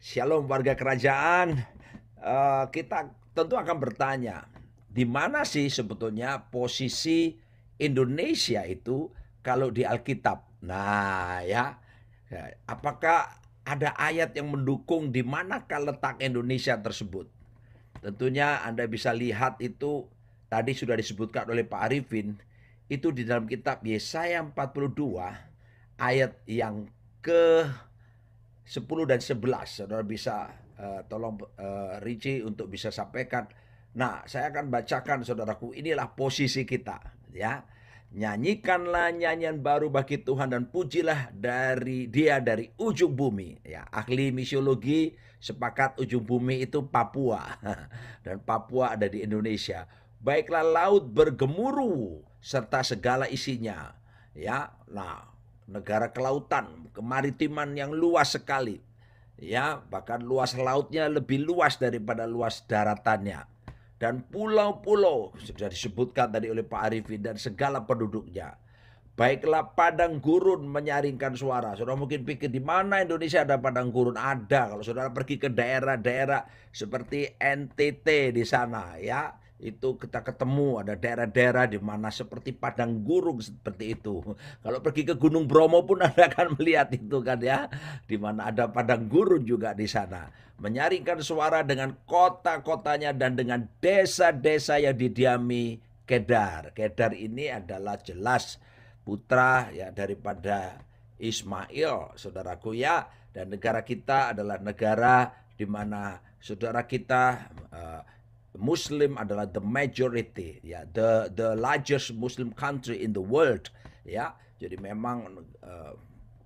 Shalom warga kerajaan. Kita tentu akan bertanya, di mana sih sebetulnya posisi Indonesia itu kalau di Alkitab? Nah, apakah ada ayat yang mendukung di manakah letak Indonesia tersebut? Tentunya Anda bisa lihat itu tadi sudah disebutkan oleh Pak Arifin, itu di dalam kitab Yesaya 42 ayat yang ke 10 dan 11. Saudara bisa tolong Richie untuk bisa sampaikan. Nah, saya akan bacakan saudaraku, inilah posisi kita ya. Nyanyikanlah nyanyian baru bagi Tuhan dan pujilah dari ujung bumi. Ya, ahli misiologi sepakat ujung bumi itu Papua dan Papua ada di Indonesia. Baiklah laut bergemuruh serta segala isinya. Ya, nah negara kelautan, kemaritiman yang luas sekali. Ya, bahkan luas lautnya lebih luas daripada luas daratannya. Dan pulau-pulau sudah disebutkan tadi oleh Pak Arifin dan segala penduduknya. Baiklah padang gurun menyaringkan suara. Saudara mungkin pikir di mana Indonesia ada padang gurun? Ada. Kalau saudara pergi ke daerah-daerah seperti NTT di sana ya, itu kita ketemu ada daerah-daerah di mana seperti padang gurun seperti itu. Kalau pergi ke Gunung Bromo pun Anda akan melihat itu kan ya, di mana ada padang gurun juga di sana. Menyaringkan suara dengan kota-kotanya dan dengan desa-desa yang didiami Kedar. Kedar ini adalah jelas putra ya daripada Ismail, saudaraku ya. Dan negara kita adalah negara di mana saudara kita Muslim adalah the majority ya, the largest Muslim country in the world ya. Jadi memang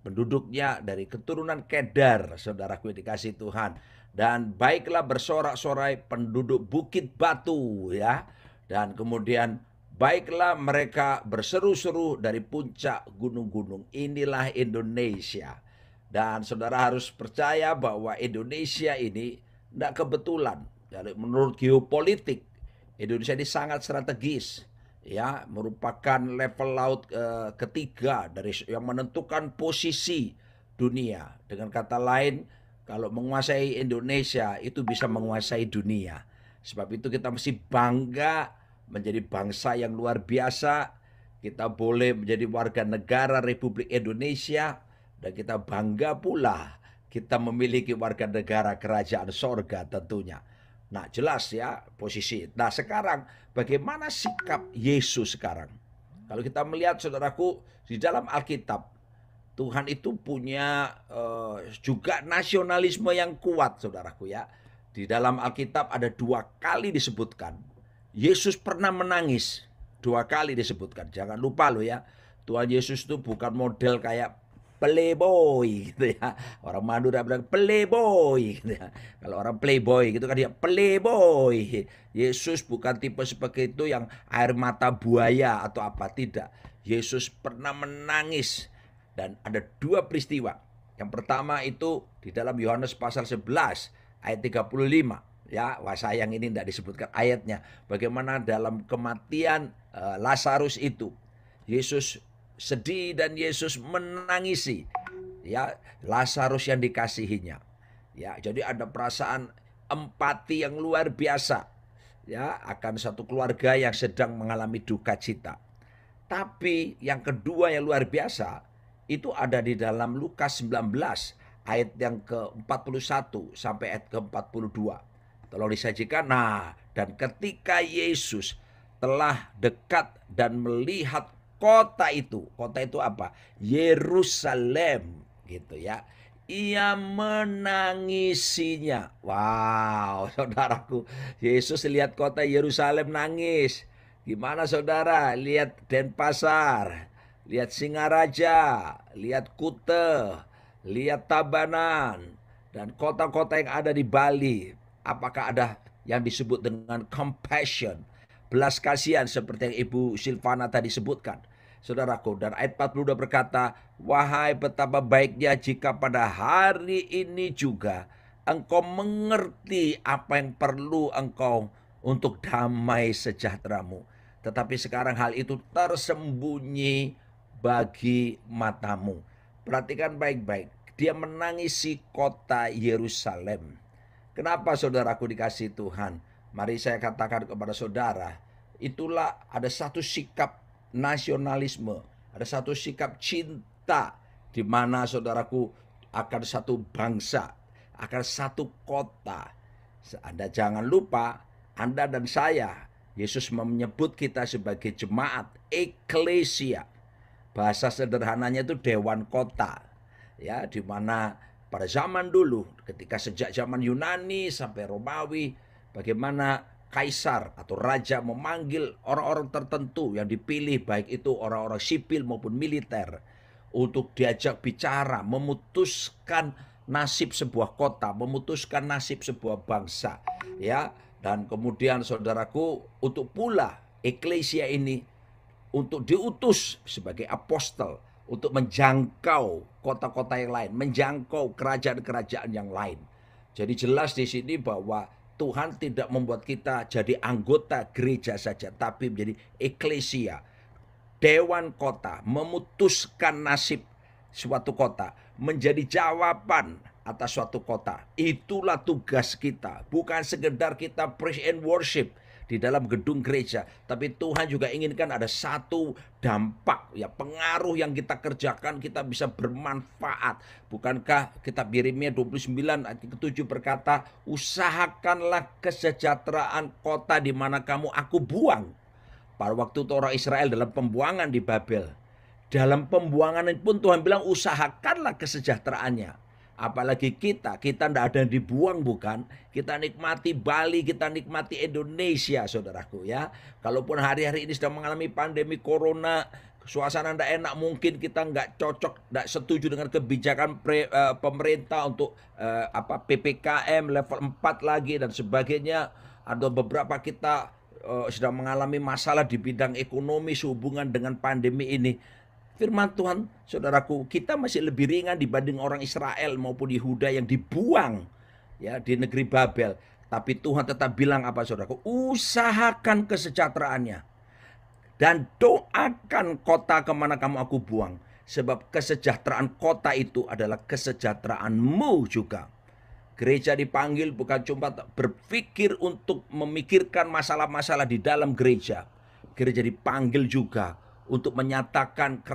penduduknya dari keturunan Kedar, saudaraku yang dikasih Tuhan. Dan baiklah bersorak-sorai penduduk Bukit Batu ya. Dan kemudian baiklah mereka berseru-seru dari puncak gunung-gunung. Inilah Indonesia. Dan saudara harus percaya bahwa Indonesia ini tidak kebetulan. Jadi menurut geopolitik, Indonesia ini sangat strategis. Ya, merupakan level laut ketiga dari yang menentukan posisi dunia. Dengan kata lain, kalau menguasai Indonesia itu bisa menguasai dunia. Sebab itu kita mesti bangga menjadi bangsa yang luar biasa. Kita boleh menjadi warga negara Republik Indonesia dan kita bangga pula kita memiliki warga negara kerajaan sorga tentunya. Nah jelas ya posisi. Nah sekarang bagaimana sikap Yesus sekarang? Kalau kita melihat saudaraku di dalam Alkitab, Tuhan itu punya juga nasionalisme yang kuat saudaraku ya. Di dalam Alkitab ada 2 kali disebutkan. Yesus pernah menangis. 2 kali disebutkan. Jangan lupa loh ya. Tuhan Yesus itu bukan model kayak playboy gitu ya. Orang Madura bilang playboy gitu ya. Kalau orang playboy gitu kan dia playboy. Yesus bukan tipe seperti itu yang air mata buaya atau apa, tidak. Yesus pernah menangis dan ada 2 peristiwa. Yang pertama itu di dalam Yohanes pasal 11 ayat 35. Ya, wah sayang ini tidak disebutkan ayatnya. Bagaimana dalam kematian Lazarus itu Yesus sedih dan Yesus menangisi ya Lazarus yang dikasihinya. Ya, jadi ada perasaan empati yang luar biasa ya akan satu keluarga yang sedang mengalami duka cita. Tapi yang kedua yang luar biasa itu ada di dalam Lukas 19 ayat yang ke-41 sampai ayat ke-42. Tolong disajikan. Nah, dan ketika Yesus telah dekat dan melihat kota itu apa? Yerusalem gitu ya. Ia menangisinya. Wow, saudaraku, Yesus lihat kota Yerusalem nangis. Gimana saudara? Lihat Denpasar, lihat Singaraja, lihat Kute, lihat Tabanan, dan kota-kota yang ada di Bali. Apakah ada yang disebut dengan compassion, belas kasihan seperti yang Ibu Silvana tadi sebutkan? Saudaraku, dan ayat 42 berkata, wahai betapa baiknya jika pada hari ini juga engkau mengerti apa yang perlu engkau untuk damai sejahteramu. Tetapi sekarang hal itu tersembunyi bagi matamu. Perhatikan baik-baik. Dia menangisi kota Yerusalem. Kenapa saudaraku dikasih Tuhan? Mari saya katakan kepada saudara, itulah ada satu sikap nasionalisme, ada satu sikap cinta di mana saudaraku akan satu bangsa, akan satu kota. Anda jangan lupa, Anda dan saya, Yesus menyebut kita sebagai jemaat, eklesia. Bahasa sederhananya itu dewan kota. Ya, di mana pada zaman dulu, ketika sejak zaman Yunani sampai Romawi, bagaimana kaisar atau raja memanggil orang-orang tertentu yang dipilih, baik itu orang-orang sipil maupun militer, untuk diajak bicara, memutuskan nasib sebuah kota, memutuskan nasib sebuah bangsa. Ya, dan kemudian saudaraku, untuk pula eklesia ini untuk diutus sebagai apostol untuk menjangkau kota-kota yang lain, menjangkau kerajaan-kerajaan yang lain. Jadi jelas di sini bahwa Tuhan tidak membuat kita jadi anggota gereja saja, tapi menjadi eklesia, dewan kota, memutuskan nasib suatu kota, menjadi jawaban atas suatu kota. Itulah tugas kita, bukan sekedar kita praise and worship di dalam gedung gereja, tapi Tuhan juga inginkan ada satu dampak, ya, pengaruh yang kita kerjakan, kita bisa bermanfaat. Bukankah kitab Yeremia 29 ayat ke-7 berkata, usahakanlah kesejahteraan kota di mana kamu aku buang. Pada waktu itu orang Israel dalam pembuangan di Babel, dalam pembuangan pun Tuhan bilang usahakanlah kesejahteraannya. Apalagi kita tidak ada yang dibuang, bukan? Kita nikmati Bali, kita nikmati Indonesia, saudaraku, ya. Kalaupun hari-hari ini sedang mengalami pandemi corona, suasana tidak enak, mungkin kita nggak cocok, nggak setuju dengan kebijakan pemerintah untuk PPKM level 4 lagi dan sebagainya. Ada beberapa kita sedang mengalami masalah di bidang ekonomi sehubungan dengan pandemi ini. Firman Tuhan, saudaraku, kita masih lebih ringan dibanding orang Israel maupun Yehuda yang dibuang, ya, di negeri Babel. Tapi Tuhan tetap bilang apa, saudaraku? Usahakan kesejahteraannya dan doakan kota kemana kamu aku buang. Sebab kesejahteraan kota itu adalah kesejahteraanmu juga. Gereja dipanggil bukan cuma berpikir untuk memikirkan masalah-masalah di dalam gereja. Gereja dipanggil juga untuk menyatakan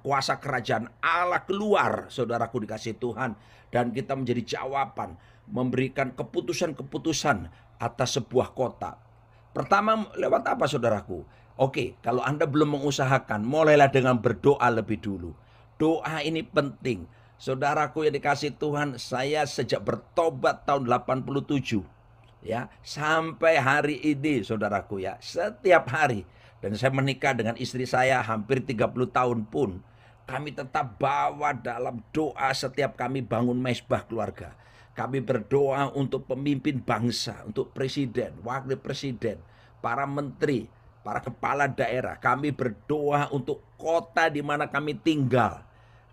kuasa kerajaan Allah keluar, saudaraku dikasih Tuhan. Dan kita menjadi jawaban, memberikan keputusan-keputusan atas sebuah kota. Pertama lewat apa, saudaraku? Oke, kalau Anda belum mengusahakan, mulailah dengan berdoa lebih dulu. Doa ini penting. Saudaraku yang dikasih Tuhan, saya sejak bertobat tahun 87, ya, sampai hari ini, saudaraku, ya, setiap hari. Dan saya menikah dengan istri saya hampir 30 tahun pun, kami tetap bawa dalam doa setiap kami bangun mezbah keluarga. Kami berdoa untuk pemimpin bangsa, untuk presiden, wakil presiden, para menteri, para kepala daerah. Kami berdoa untuk kota di mana kami tinggal.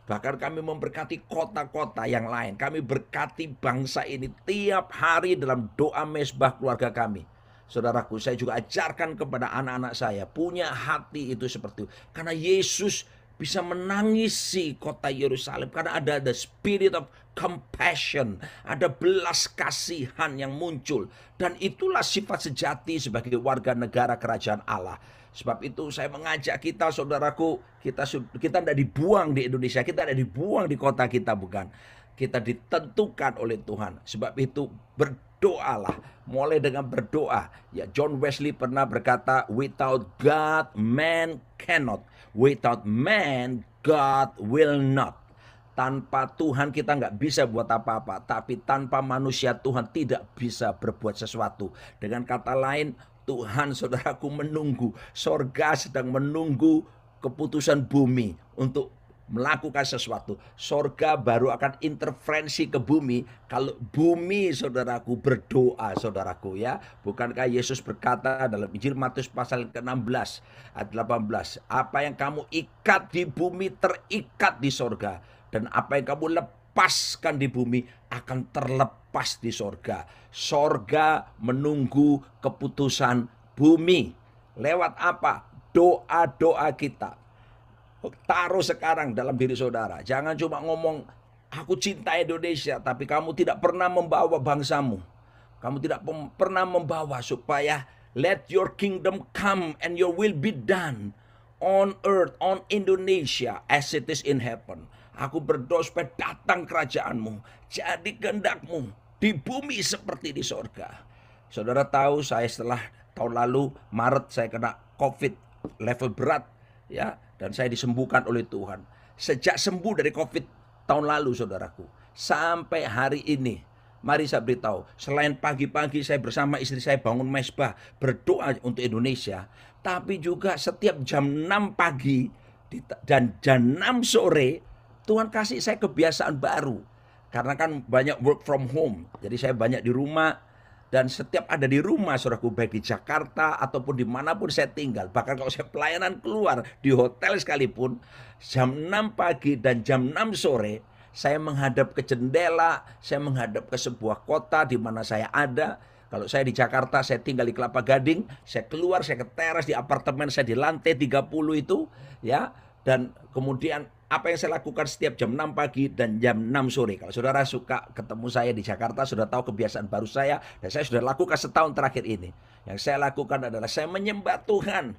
Bahkan kami memberkati kota-kota yang lain. Kami berkati bangsa ini tiap hari dalam doa mezbah keluarga kami. Saudaraku, saya juga ajarkan kepada anak-anak saya, punya hati itu seperti itu. Karena Yesus bisa menangisi kota Yerusalem, karena ada the spirit of compassion, ada belas kasihan yang muncul. Dan itulah sifat sejati sebagai warga negara kerajaan Allah. Sebab itu saya mengajak kita, saudaraku, kita tidak dibuang di Indonesia, kita tidak dibuang di kota kita, bukan. Kita ditentukan oleh Tuhan. Sebab itu berdoalah, mulai dengan berdoa. Ya, John Wesley pernah berkata, without God, man cannot. Without man, God will not. Tanpa Tuhan kita nggak bisa buat apa-apa. Tapi tanpa manusia Tuhan tidak bisa berbuat sesuatu. Dengan kata lain, Tuhan, saudaraku, menunggu. Sorga sedang menunggu keputusan bumi untuk melakukan sesuatu. Sorga baru akan intervensi ke bumi kalau bumi, saudaraku, berdoa, saudaraku, ya. Bukankah Yesus berkata dalam Injil Matius pasal ke-16 ayat 18, apa yang kamu ikat di bumi terikat di sorga, dan apa yang kamu lepaskan di bumi akan terlepas di sorga. Sorga menunggu keputusan bumi. Lewat apa? Doa-doa kita. Taruh sekarang dalam diri saudara. Jangan cuma ngomong Aku cinta Indonesia, tapi kamu tidak pernah membawa bangsamu. Kamu tidak pernah membawa supaya let your kingdom come and your will be done on earth, on Indonesia as it is in heaven. Aku berdoa supaya datang kerajaanmu, jadi kehendakmu di bumi seperti di sorga. Saudara tahu saya setelah tahun lalu Maret saya kena COVID level berat, ya, dan saya disembuhkan oleh Tuhan. Sejak sembuh dari COVID tahun lalu, saudaraku, sampai hari ini, mari saya beritahu, selain pagi-pagi saya bersama istri saya bangun mesbah berdoa untuk Indonesia, tapi juga setiap jam 6 pagi dan jam 6 sore Tuhan kasih saya kebiasaan baru. Karena kan banyak work from home, jadi saya banyak di rumah. Dan setiap ada di rumah, saudaraku, baik di Jakarta ataupun dimanapun saya tinggal, bahkan kalau saya pelayanan keluar di hotel sekalipun, jam 6 pagi dan jam 6 sore, saya menghadap ke jendela, saya menghadap ke sebuah kota di mana saya ada. Kalau saya di Jakarta, saya tinggal di Kelapa Gading, saya keluar, saya ke teras di apartemen saya di lantai 30 itu, ya. Dan kemudian apa yang saya lakukan setiap jam 6 pagi dan jam 6 sore. Kalau saudara suka ketemu saya di Jakarta, sudah tahu kebiasaan baru saya, dan saya sudah lakukan setahun terakhir ini. Yang saya lakukan adalah saya menyembah Tuhan,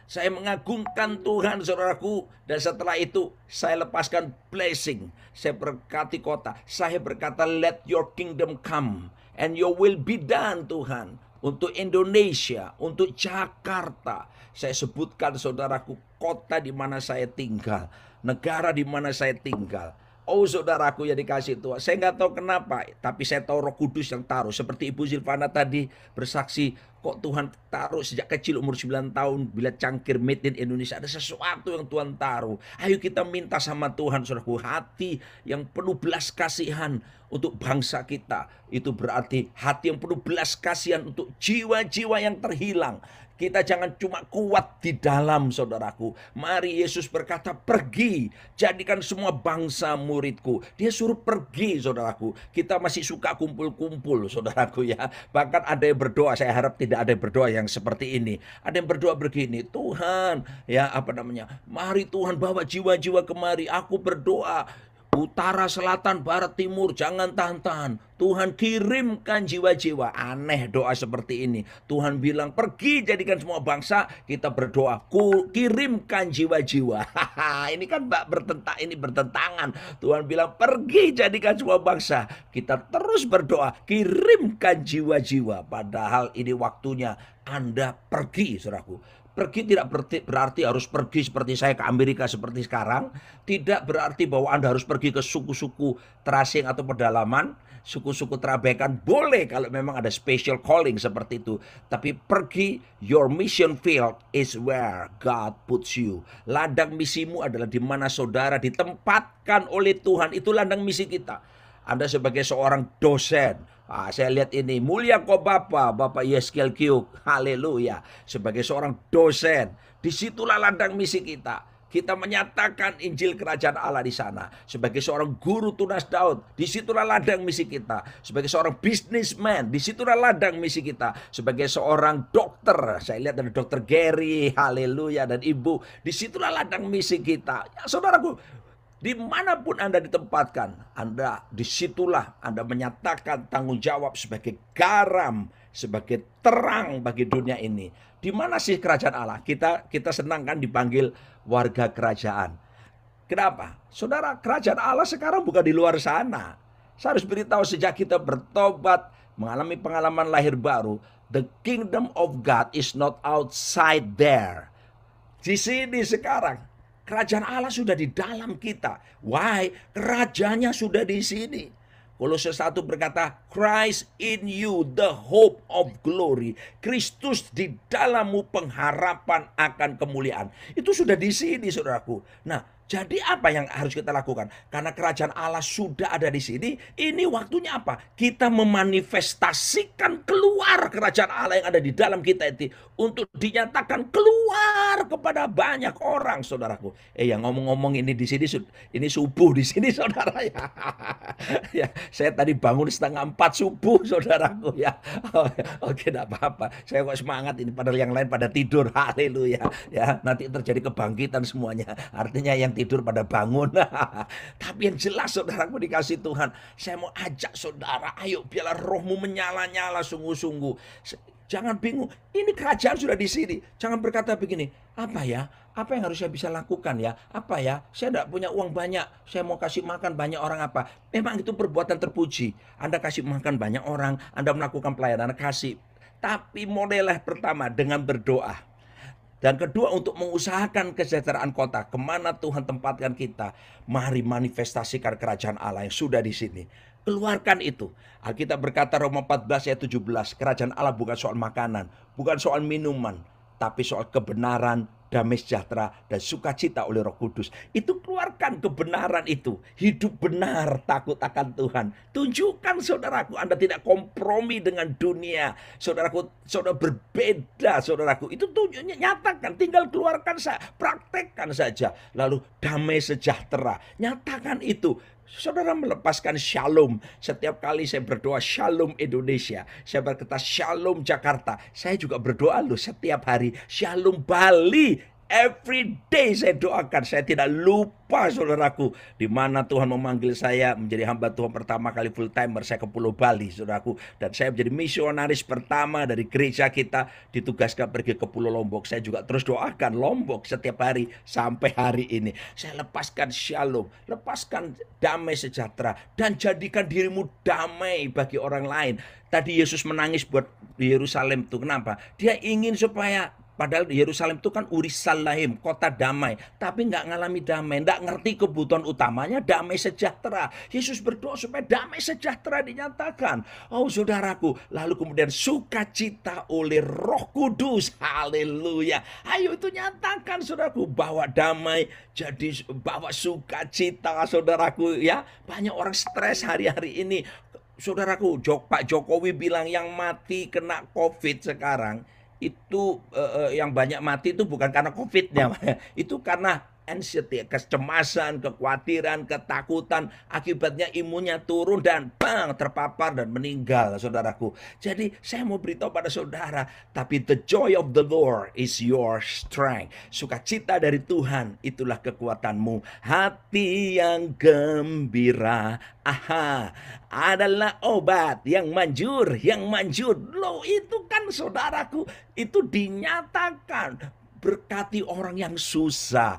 saya mengagungkan Tuhan, saudaraku. Dan setelah itu saya lepaskan blessing, saya berkati kota, saya berkata let your kingdom come and your will be done, Tuhan. Untuk Indonesia, untuk Jakarta, saya sebutkan, saudaraku, kota di mana saya tinggal, negara di mana saya tinggal. Oh, saudaraku yang dikasih Tuhan, saya nggak tahu kenapa, tapi saya tahu Roh Kudus yang taruh. Seperti Ibu Silvana tadi bersaksi, kok Tuhan taruh sejak kecil umur 9 tahun, bila cangkir made in Indonesia, ada sesuatu yang Tuhan taruh. Ayo kita minta sama Tuhan, saudaraku, hati yang penuh belas kasihan untuk bangsa kita. Itu berarti hati yang penuh belas kasihan untuk jiwa-jiwa yang terhilang. Kita jangan cuma kuat di dalam, saudaraku. Mari Yesus berkata, pergi, jadikan semua bangsa muridku. Dia suruh pergi, saudaraku. Kita masih suka kumpul-kumpul, saudaraku, ya. Bahkan ada yang berdoa, saya harap tidak ada yang berdoa yang seperti ini. Ada yang berdoa begini, Tuhan, ya apa namanya, mari Tuhan bawa jiwa-jiwa kemari. Aku berdoa, utara, selatan, barat, timur, jangan tahan-tahan. Tuhan kirimkan jiwa-jiwa. Aneh doa seperti ini. Tuhan bilang, pergi jadikan semua bangsa. Kita berdoa, kirimkan jiwa-jiwa. Ini kan bertentangan. Tuhan bilang, pergi jadikan semua bangsa. Kita terus berdoa, kirimkan jiwa-jiwa. Padahal ini waktunya Anda pergi, saudaraku. Pergi tidak berarti harus pergi seperti saya ke Amerika seperti sekarang. Tidak berarti bahwa Anda harus pergi ke suku-suku terasing atau pedalaman, suku-suku terabaikan. Boleh kalau memang ada special calling seperti itu. Tapi pergi, your mission field is where God puts you. Ladang misimu adalah di mana saudara ditempatkan oleh Tuhan. Itu ladang misi kita. Anda sebagai seorang dosen, saya lihat ini, mulia kau Bapak Yeskel Kyuk, haleluya. Sebagai seorang dosen, disitulah ladang misi kita. Kita menyatakan Injil Kerajaan Allah di sana. Sebagai seorang guru tunas Daud, disitulah ladang misi kita. Sebagai seorang businessman, disitulah ladang misi kita. Sebagai seorang dokter, saya lihat ada Dokter Gary, haleluya, dan Ibu, disitulah ladang misi kita. Ya, saudaraku, dimanapun Anda ditempatkan, disitulah Anda menyatakan tanggung jawab sebagai garam, sebagai terang bagi dunia ini. Di mana sih kerajaan Allah? Kita senang kan dipanggil warga kerajaan. Kenapa? Saudara, kerajaan Allah sekarang bukan di luar sana. Saya harus beritahu, sejak kita bertobat, mengalami pengalaman lahir baru, the kingdom of God is not outside there. Di sini sekarang, kerajaan Allah sudah di dalam kita. Why? Kerajaannya sudah di sini. Kolose 1 berkata, Christ in you, the hope of glory. Kristus di dalammu, pengharapan akan kemuliaan. Itu sudah di sini, saudaraku. Nah, jadi apa yang harus kita lakukan? Karena kerajaan Allah sudah ada di sini, ini waktunya apa? Kita memanifestasikan keluar kerajaan Allah yang ada di dalam kita itu untuk dinyatakan keluar kepada banyak orang, saudaraku. Yang ngomong-ngomong ini di sini, ini subuh di sini, saudara ya. Ya, saya tadi bangun 3:30 subuh, saudaraku ya. Oke, tidak apa-apa. Saya kok semangat ini, padahal yang lain pada tidur. Haleluya. Ya, nanti terjadi kebangkitan semuanya. Artinya yang yang tidur pada bangun. Tapi yang jelas saudaraku dikasih Tuhan, saya mau ajak saudara, ayo biarlah rohmu menyala-nyala sungguh-sungguh. Jangan bingung, ini kerajaan sudah di sini. Jangan berkata begini, apa ya? Apa yang harus saya bisa lakukan ya? Apa ya? Saya tidak punya uang banyak, saya mau kasih makan banyak orang apa? Memang itu perbuatan terpuji. Anda kasih makan banyak orang, Anda melakukan pelayanan kasih. Tapi modelnya pertama dengan berdoa. Dan kedua untuk mengusahakan kesejahteraan kota. Kemana Tuhan tempatkan kita. Mari manifestasikan kerajaan Allah yang sudah di sini. Keluarkan itu. Alkitab berkata Roma 14 ayat 17. Kerajaan Allah bukan soal makanan. Bukan soal minuman. Tapi soal kebenaran, damai sejahtera, dan sukacita oleh Roh Kudus. Itu keluarkan kebenaran itu. Hidup benar, takut akan Tuhan. Tunjukkan saudaraku, Anda tidak kompromi dengan dunia. Saudaraku, saudara berbeda saudaraku. Itu tunjuknya, nyatakan, tinggal keluarkan saja, praktekkan saja. Lalu damai sejahtera, nyatakan itu. Saudara melepaskan shalom. Setiap kali saya berdoa shalom Indonesia, saya berkata shalom Jakarta, saya juga berdoa loh setiap hari shalom Bali. Every day saya doakan, saya tidak lupa saudaraku, di mana Tuhan memanggil saya menjadi hamba Tuhan pertama kali full timer, saya ke Pulau Bali saudaraku, dan saya menjadi misionaris pertama dari gereja kita, ditugaskan pergi ke Pulau Lombok. Saya juga terus doakan Lombok setiap hari sampai hari ini. Saya lepaskan shalom, lepaskan damai sejahtera, dan jadikan dirimu damai bagi orang lain. Tadi Yesus menangis buat Yerusalem itu, kenapa? Dia ingin supaya, padahal Yerusalem itu kan Urisalahim, kota damai, tapi nggak ngalami damai, nggak ngerti kebutuhan utamanya damai sejahtera. Yesus berdoa supaya damai sejahtera dinyatakan. Oh saudaraku, lalu kemudian sukacita oleh Roh Kudus, haleluya. Ayo itu nyatakan saudaraku, bawa damai, jadi bawa sukacita saudaraku ya. Banyak orang stres hari-hari ini. Saudaraku, Pak Jokowi bilang yang mati kena COVID sekarang, itu yang banyak mati itu bukan karena COVID-nya, itu karena anxiety, kecemasan, kekhawatiran, ketakutan, akibatnya imunnya turun dan bang terpapar dan meninggal saudaraku. Jadi saya mau beritahu pada saudara, tapi the joy of the Lord is your strength. Sukacita dari Tuhan itulah kekuatanmu. Hati yang gembira, adalah obat yang manjur, Loh itu kan saudaraku, itu dinyatakan. Berkati orang yang susah,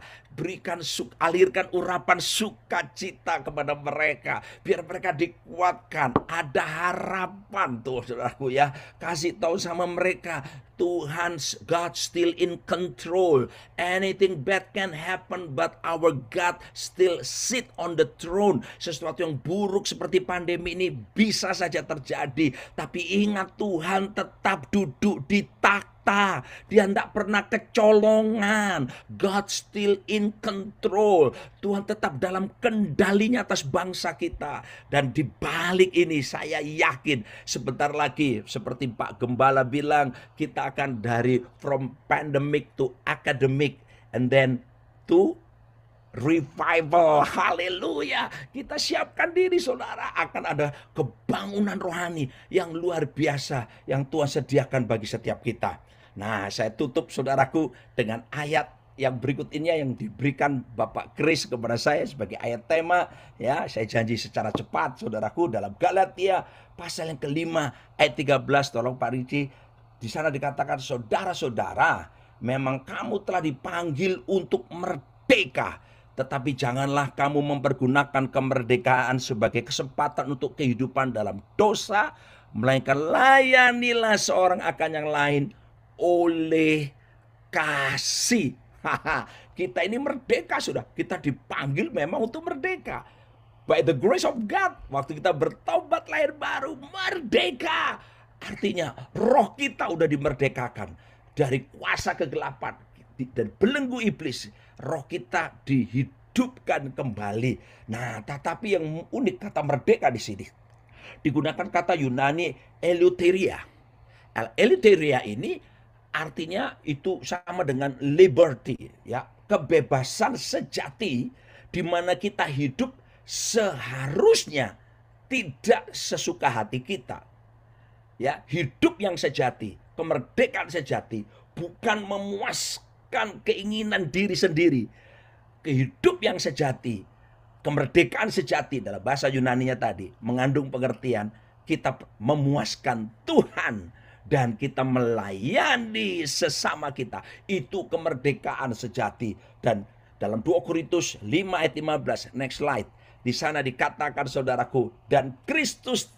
alirkan urapan sukacita kepada mereka, biar mereka dikuatkan. Ada harapan tuh saudaraku ya. Kasih tahu sama mereka, Tuhan, God still in control. Anything bad can happen, but our God still sit on the throne. Sesuatu yang buruk seperti pandemi ini bisa saja terjadi, tapi ingat Tuhan tetap duduk di takhta. Dia tidak pernah kecolongan. God still in control. Tuhan tetap dalam kendalinya atas bangsa kita. Dan di balik ini saya yakin sebentar lagi seperti Pak Gembala bilang, kita akan dari from pandemic to academic and then to revival. Haleluya. Kita siapkan diri saudara, akan ada kebangunan rohani yang luar biasa yang Tuhan sediakan bagi setiap kita. Nah, saya tutup saudaraku dengan ayat yang berikut ini yang diberikan Bapak Chris kepada saya sebagai ayat tema ya. Saya janji secara cepat saudaraku, dalam Galatia pasal yang kelima ayat 13. Tolong Pak Ricci, di sana dikatakan, saudara-saudara, memang kamu telah dipanggil untuk merdeka, tetapi janganlah kamu mempergunakan kemerdekaan sebagai kesempatan untuk kehidupan dalam dosa, melainkan layanilah seorang akan yang lain oleh kasih. Kita ini merdeka sudah. Kita dipanggil memang untuk merdeka. By the grace of God. Waktu kita bertobat lahir baru, merdeka. Artinya roh kita udah dimerdekakan dari kuasa kegelapan dan belenggu iblis. Roh kita dihidupkan kembali. Nah, tetapi yang unik kata merdeka di sini digunakan kata Yunani eleutheria. Eleutheria ini artinya itu sama dengan liberty, ya, kebebasan sejati, di mana kita hidup seharusnya tidak sesuka hati kita. Ya, hidup yang sejati, kemerdekaan sejati, bukan memuaskan keinginan diri sendiri. hidup yang sejati, kemerdekaan sejati dalam bahasa Yunaninya tadi mengandung pengertian kita memuaskan Tuhan dan kita melayani sesama kita. Itu kemerdekaan sejati. Dan dalam 2 Korintus 5 ayat 15, next slide, di sana dikatakan saudaraku, dan Kristus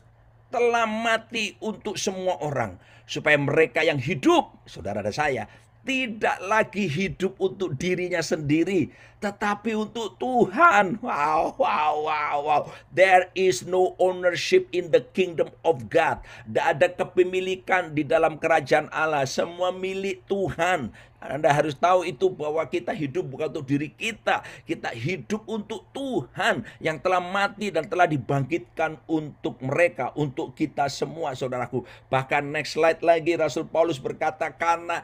telah mati untuk semua orang, supaya mereka yang hidup, saudara dan saya, tidak lagi hidup untuk dirinya sendiri, tetapi untuk Tuhan. Wow, wow, wow, wow. There is no ownership in the kingdom of God. Tidak ada kepemilikan di dalam kerajaan Allah. Semua milik Tuhan. Anda harus tahu itu, bahwa kita hidup bukan untuk diri kita. Kita hidup untuk Tuhan yang telah mati dan telah dibangkitkan untuk mereka, untuk kita semua, saudaraku. Bahkan next slide lagi, Rasul Paulus berkata, karena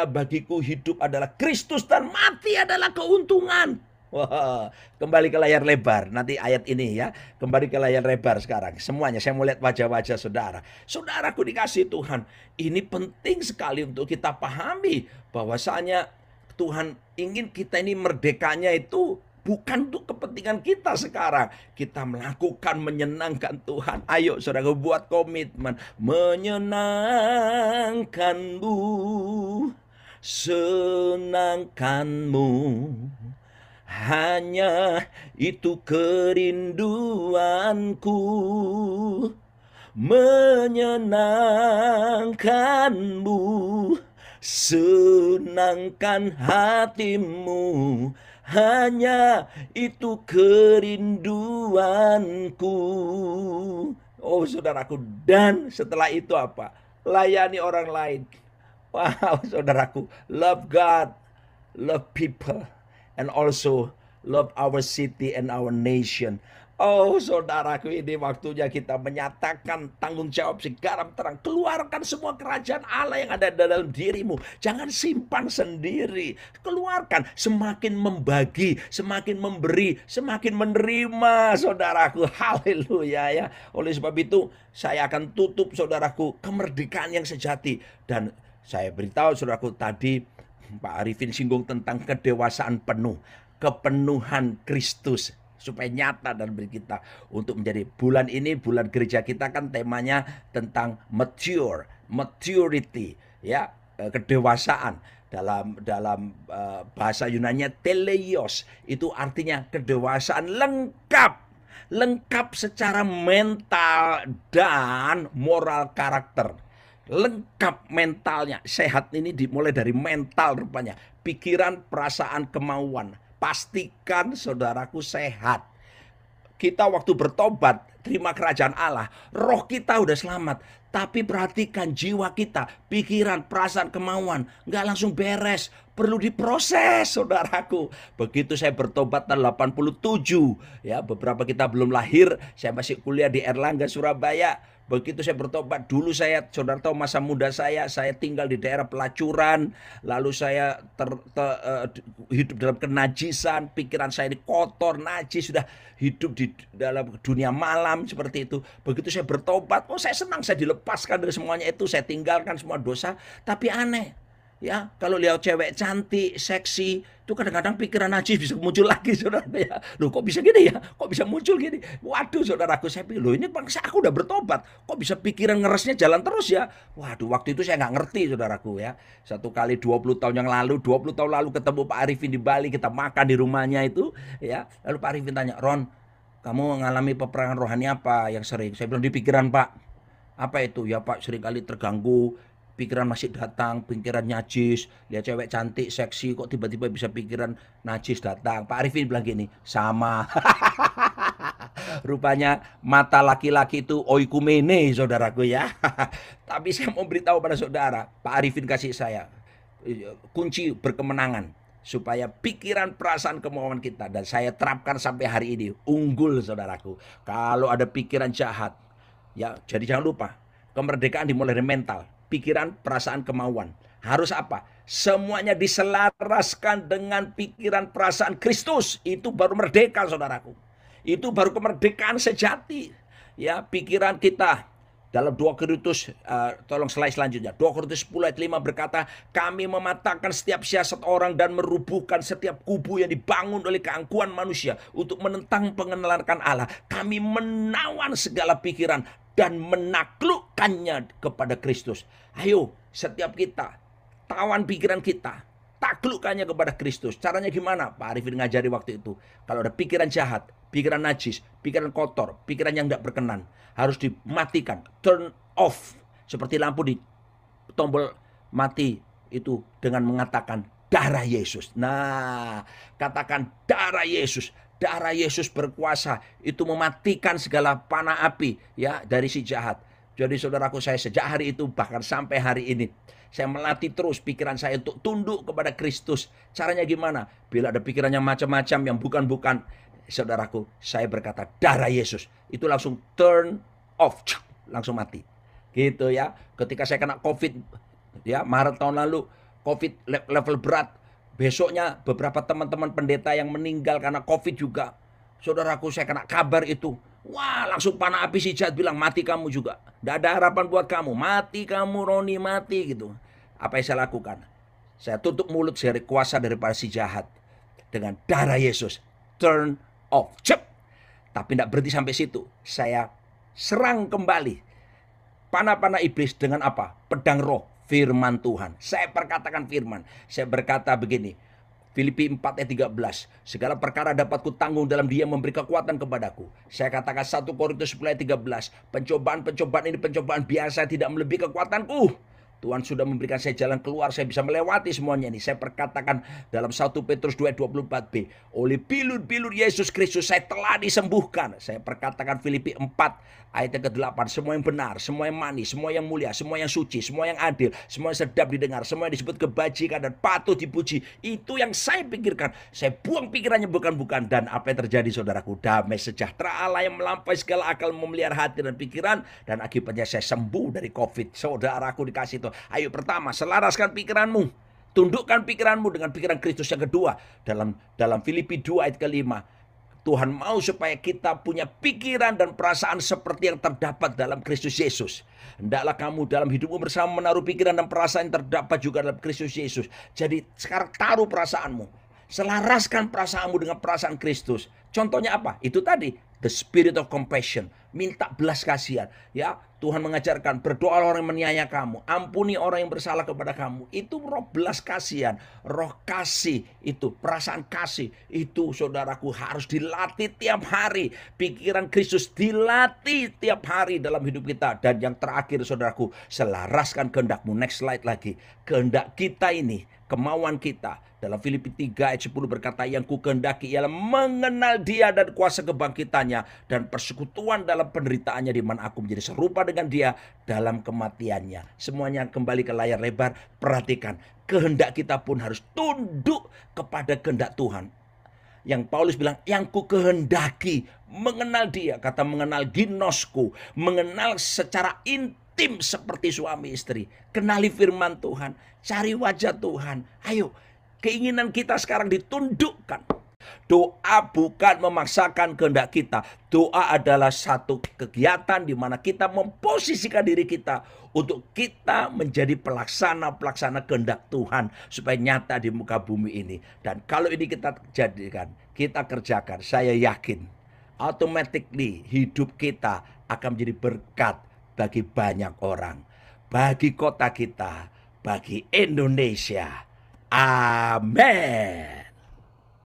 bagiku hidup adalah Kristus dan mati adalah keuntungan. Wah, kembali ke layar lebar. Nanti ayat ini ya, kembali ke layar lebar sekarang. Semuanya saya mau lihat wajah-wajah saudara. Saudaraku dikasih Tuhan, ini penting sekali untuk kita pahami bahwasanya Tuhan ingin kita ini merdekanya itu bukan untuk kepentingan kita sekarang. Kita melakukan menyenangkan Tuhan. Ayo saudara buat komitmen. Menyenangkanmu, senangkanmu, hanya itu kerinduanku. Menyenangkanmu, senangkan hatimu, hanya itu kerinduanku. Oh saudaraku, dan setelah itu apa? Layani orang lain. Wow saudaraku, love God, love people, and also love our city and our nation. Oh saudaraku, ini waktunya kita menyatakan tanggung jawab si garam terang. Keluarkan semua kerajaan Allah yang ada dalam dirimu. Jangan simpan sendiri. Keluarkan. Semakin membagi, semakin memberi, semakin menerima, saudaraku. Haleluya ya. Oleh sebab itu saya akan tutup, saudaraku, kemerdekaan yang sejati. Dan saya beritahu saudaraku, tadi Pak Arifin singgung tentang kedewasaan penuh, kepenuhan Kristus, supaya nyata dalam diri kita untuk menjadi bulan ini, bulan gereja kita kan temanya tentang maturity ya, kedewasaan. Dalam bahasa Yunani teleios, itu artinya kedewasaan lengkap secara mental dan moral karakter. Lengkap mentalnya, sehat ini dimulai dari mental rupanya, pikiran, perasaan, kemauan. Pastikan saudaraku sehat. Kita waktu bertobat, terima kerajaan Allah, roh kita udah selamat. Tapi perhatikan jiwa kita, pikiran, perasaan, kemauan, nggak langsung beres. Perlu diproses, saudaraku. Begitu saya bertobat tahun 87, ya beberapa kita belum lahir, saya masih kuliah di Erlangga, Surabaya. Begitu saya bertobat, dulu saya, saudara tahu masa muda saya tinggal di daerah pelacuran, lalu saya hidup dalam kenajisan, pikiran saya ini kotor, najis, sudah hidup di dalam dunia malam seperti itu. Begitu saya bertobat, saya senang, saya dilepaskan dari semuanya itu, saya tinggalkan semua dosa. Tapi aneh, ya kalau lihat cewek cantik, seksi, itu kadang-kadang pikiran najis bisa muncul lagi, saudara ya. Loh kok bisa gini ya? Kok bisa muncul gini? Waduh saudaraku, saya pikir, loh ini bangsa aku udah bertobat, kok bisa pikiran ngeresnya jalan terus ya? Waduh, waktu itu saya nggak ngerti, saudaraku ya. Satu kali 20 tahun yang lalu, 20 tahun lalu ketemu Pak Arifin di Bali, kita makan di rumahnya itu ya. Lalu Pak Arifin tanya, Ron, kamu mengalami peperangan rohani apa yang sering? Saya bilang, di pikiran Pak. Apa itu? Ya Pak, seringkali terganggu, pikiran masih datang, pikiran najis, lihat cewek cantik, seksi, kok tiba-tiba bisa pikiran najis datang. Pak Arifin bilang gini, sama. Rupanya mata laki-laki itu oikumene, saudaraku ya. Tapi saya mau beritahu pada saudara, Pak Arifin kasih saya kunci berkemenangan, supaya pikiran, perasaan, kemauan kita, dan saya terapkan sampai hari ini, unggul saudaraku. Kalau ada pikiran jahat, ya jadi jangan lupa, kemerdekaan dimulai dari mental. Pikiran, perasaan, kemauan. Harus apa? Semuanya diselaraskan dengan pikiran, perasaan Kristus. Itu baru merdeka, saudaraku. Itu baru kemerdekaan sejati. Ya, pikiran kita Dalam 2 Korintus, tolong slide selanjutnya. 2 Korintus 10 ayat 5 berkata, kami mematahkan setiap siasat orang dan merubuhkan setiap kubu yang dibangun oleh keangkuhan manusia untuk menentang pengenalan akan Allah. Kami menawan segala pikiran dan menaklukkannya kepada Kristus. Ayo, setiap kita, tawan pikiran kita, taklukkannya kepada Kristus. Caranya gimana? Pak Arifin ngajari waktu itu. Kalau ada pikiran jahat, pikiran najis, pikiran kotor, pikiran yang tidak berkenan, harus dimatikan, turn off. Seperti lampu di tombol mati itu dengan mengatakan darah Yesus. Nah, katakan darah Yesus. Darah Yesus berkuasa, itu mematikan segala panah api ya dari si jahat. Jadi saudaraku, saya sejak hari itu bahkan sampai hari ini, saya melatih terus pikiran saya untuk tunduk kepada Kristus. Caranya gimana? Bila ada pikiran yang macam-macam, yang bukan-bukan, saudaraku, saya berkata darah Yesus. Itu langsung turn off, langsung mati. Gitu ya. Ketika saya kena COVID, ya Maret tahun lalu, COVID level berat. Besoknya beberapa teman-teman pendeta yang meninggal karena COVID juga. Saudaraku, saya kena kabar itu. Wah, langsung panah api si jahat bilang, mati kamu juga. Tidak ada harapan buat kamu. Mati kamu, Roni, mati gitu. Apa yang saya lakukan? Saya tutup mulut dari kuasa daripada si jahat. Dengan darah Yesus. Turn off. Cep. Tapi tidak berhenti sampai situ. Saya serang kembali panah-panah iblis dengan apa? Pedang roh. Firman Tuhan. Saya perkatakan firman. Saya berkata begini. Filipi 4 ayat 13. Segala perkara dapat kutanggung dalam Dia memberi kekuatan kepadaku. Saya katakan 1 Korintus 10 ayat 13. Pencobaan-pencobaan ini pencobaan biasa, tidak melebihi kekuatanku. Tuhan sudah memberikan saya jalan keluar, saya bisa melewati semuanya ini. Saya perkatakan dalam 1 Petrus 2 ayat 24b. Oleh bilur-bilur Yesus Kristus saya telah disembuhkan. Saya perkatakan Filipi 4 ayat yang ke-8. Semua yang benar, semua yang manis, semua yang mulia, semua yang suci, semua yang adil, semua yang sedap didengar, semua yang disebut kebajikan dan patut dipuji. Itu yang saya pikirkan. Saya buang pikirannya bukan-bukan. Dan apa yang terjadi saudaraku? Damai sejahtera Allah yang melampaui segala akal memelihara hati dan pikiran. Dan akibatnya saya sembuh dari COVID. Saudaraku dikasih itu. Ayo pertama, selaraskan pikiranmu. Tundukkan pikiranmu dengan pikiran Kristus. Yang kedua, dalam Filipi 2 ayat ke-5, Tuhan mau supaya kita punya pikiran dan perasaan seperti yang terdapat dalam Kristus Yesus. Hendaklah kamu dalam hidupmu bersama menaruh pikiran dan perasaan yang terdapat juga dalam Kristus Yesus. Jadi sekarang taruh perasaanmu. Selaraskan perasaanmu dengan perasaan Kristus. Contohnya apa? Itu tadi, the spirit of compassion. Minta belas kasihan. Ya, Tuhan mengajarkan berdoa orang yang menganiaya kamu, ampuni orang yang bersalah kepada kamu. Itu roh belas kasihan, roh kasih itu, perasaan kasih itu saudaraku harus dilatih tiap hari. Pikiran Kristus dilatih tiap hari dalam hidup kita. Dan yang terakhir saudaraku, selaraskan kehendakmu. Next slide lagi. Kehendak kita ini, kemauan kita. Dalam Filipi 3 ayat 10 berkata, yang ku kehendaki ialah mengenal Dia dan kuasa kebangkitannya dan persekutuan dalam penderitaannya, di mana aku menjadi serupa dengan Dia dalam kematiannya. Semuanya kembali ke layar lebar. Perhatikan, kehendak kita pun harus tunduk kepada kehendak Tuhan. Yang Paulus bilang, yang ku kehendaki mengenal Dia. Kata mengenal ginosku, mengenal secara intim seperti suami istri. Kenali firman Tuhan, cari wajah Tuhan. Ayo, keinginan kita sekarang ditundukkan. Doa bukan memaksakan kehendak kita. Doa adalah satu kegiatan di mana kita memposisikan diri kita untuk kita menjadi pelaksana kehendak Tuhan supaya nyata di muka bumi ini. Dan kalau ini kita jadikan, kita kerjakan, saya yakin automatically hidup kita akan menjadi berkat bagi banyak orang, bagi kota kita, bagi Indonesia. Amin.